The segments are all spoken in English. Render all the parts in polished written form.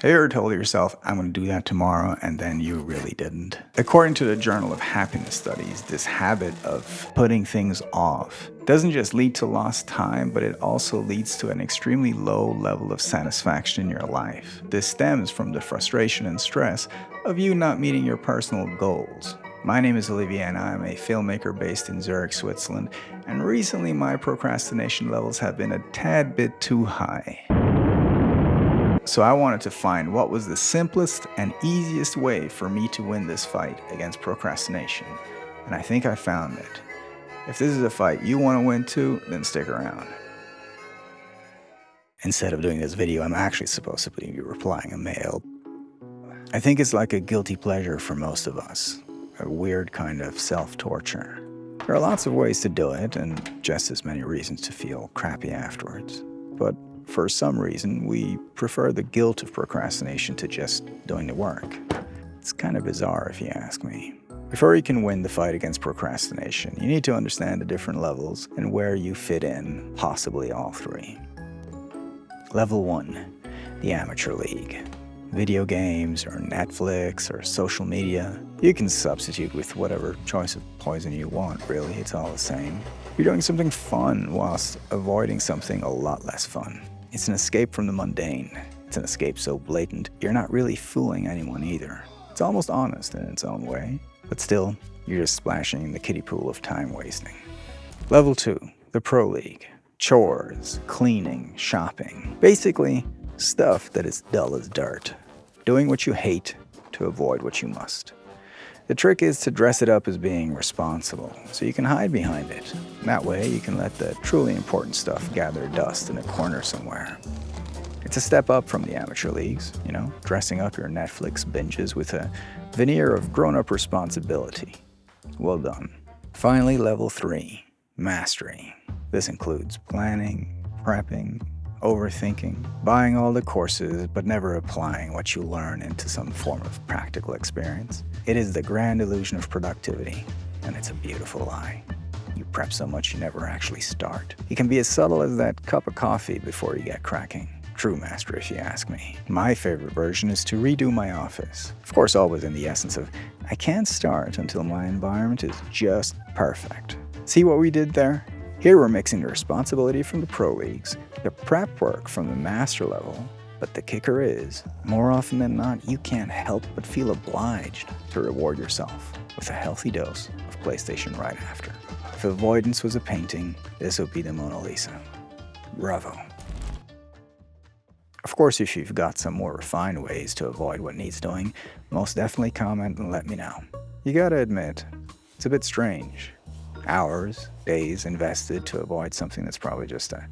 Have you ever told yourself, I'm going to do that tomorrow, and then you really didn't? According to the Journal of Happiness Studies, this habit of putting things off doesn't just lead to lost time, but it also leads to an extremely low level of satisfaction in your life. This stems from the frustration and stress of you not meeting your personal goals. My name is Olivier and I'm a filmmaker based in Zurich, Switzerland, and recently my procrastination levels have been a tad bit too high. So I wanted to find what was the simplest and easiest way for me to win this fight against procrastination. And I think I found it. If this is a fight you want to win too, then stick around. Instead of doing this video, I'm actually supposed to be replying a mail. I think it's like a guilty pleasure for most of us, a weird kind of self-torture. There are lots of ways to do it and just as many reasons to feel crappy afterwards. But for some reason, we prefer the guilt of procrastination to just doing the work. It's kind of bizarre if you ask me. Before you can win the fight against procrastination, you need to understand the different levels and where you fit in, possibly all three. Level 1, the amateur league. Video games or Netflix or social media. You can substitute with whatever choice of poison you want, really, it's all the same. You're doing something fun whilst avoiding something a lot less fun. It's an escape from the mundane. It's an escape so blatant, you're not really fooling anyone either. It's almost honest in its own way, but still, you're just splashing in the kiddie pool of time wasting. Level 2, the pro league. Chores, cleaning, shopping. Basically, stuff that is dull as dirt. Doing what you hate to avoid what you must. The trick is to dress it up as being responsible, so you can hide behind it. That way, you can let the truly important stuff gather dust in a corner somewhere. It's a step up from the amateur leagues, dressing up your Netflix binges with a veneer of grown-up responsibility. Well done. Finally, level 3, mastery. This includes planning, prepping, overthinking, buying all the courses, but never applying what you learn into some form of practical experience. It is the grand illusion of productivity, and it's a beautiful lie. You prep so much you never actually start. It can be as subtle as that cup of coffee before you get cracking. True mastery, if you ask me. My favorite version is to redo my office. Of course, always in the essence of, I can't start until my environment is just perfect. See what we did there? Here we're mixing the responsibility from the pro leagues, the prep work from the master level, but the kicker is, more often than not, you can't help but feel obliged to reward yourself with a healthy dose of PlayStation right after. If avoidance was a painting, this would be the Mona Lisa. Bravo. Of course, if you've got some more refined ways to avoid what needs doing, most definitely comment and let me know. You gotta admit, it's a bit strange. Hours, days invested to avoid something that's probably just a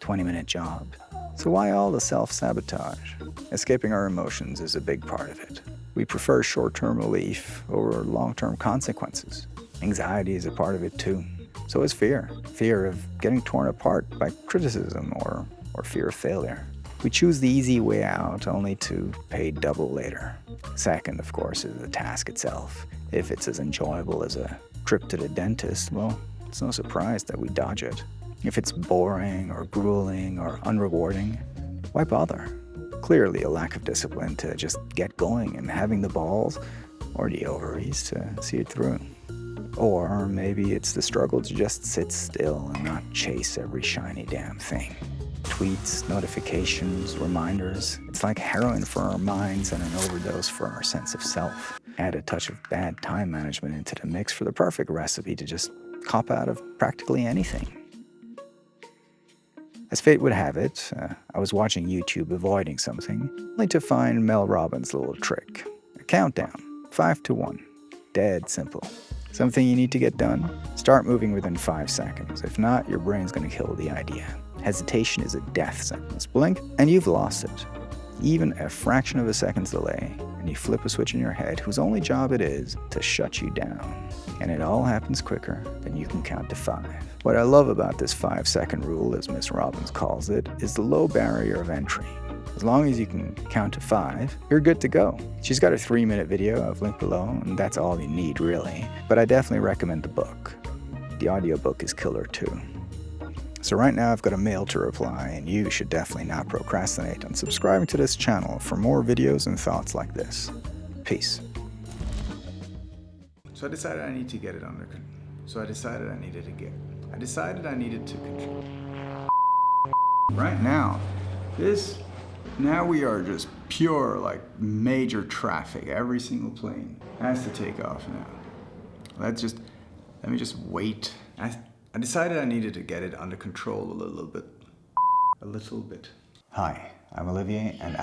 20-minute job. So why all the self-sabotage? Escaping our emotions is a big part of it. We prefer short-term relief over long-term consequences. Anxiety is a part of it too. So is fear. Fear of getting torn apart by criticism or fear of failure. We choose the easy way out only to pay double later. Second, of course, is the task itself. If it's as enjoyable as a trip to the dentist, well, it's no surprise that we dodge it. If it's boring or grueling or unrewarding, why bother? Clearly a lack of discipline to just get going and having the balls or the ovaries to see it through. Or maybe it's the struggle to just sit still and not chase every shiny damn thing. Tweets, notifications, reminders. It's like heroin for our minds and an overdose for our sense of self. Add a touch of bad time management into the mix for the perfect recipe to just cop out of practically anything. As fate would have it, I was watching YouTube avoiding something, only to find Mel Robbins' little trick. A countdown, 5 to 1. Dead simple. Something you need to get done? Start moving within 5 seconds. If not, your brain's gonna kill the idea. Hesitation is a death sentence. Blink, and you've lost it. Even a fraction of a second's delay, and you flip a switch in your head whose only job it is to shut you down. And it all happens quicker than you can count to 5. What I love about this 5-second rule, as Miss Robbins calls it, is the low barrier of entry. As long as you can count to 5, you're good to go. She's got a 3-minute video, I've linked below, and that's all you need really. But I definitely recommend the book. The audiobook is killer too. So right now I've got a mail to reply, and you should definitely not procrastinate on subscribing to this channel for more videos and thoughts like this. Peace. So I decided I need to get it under control. I decided I needed to control. Right now, now we are just pure, like, major traffic. Every single plane has to take off now. Let me just wait. I decided I needed to get it under control a little bit. Hi, I'm Olivier, and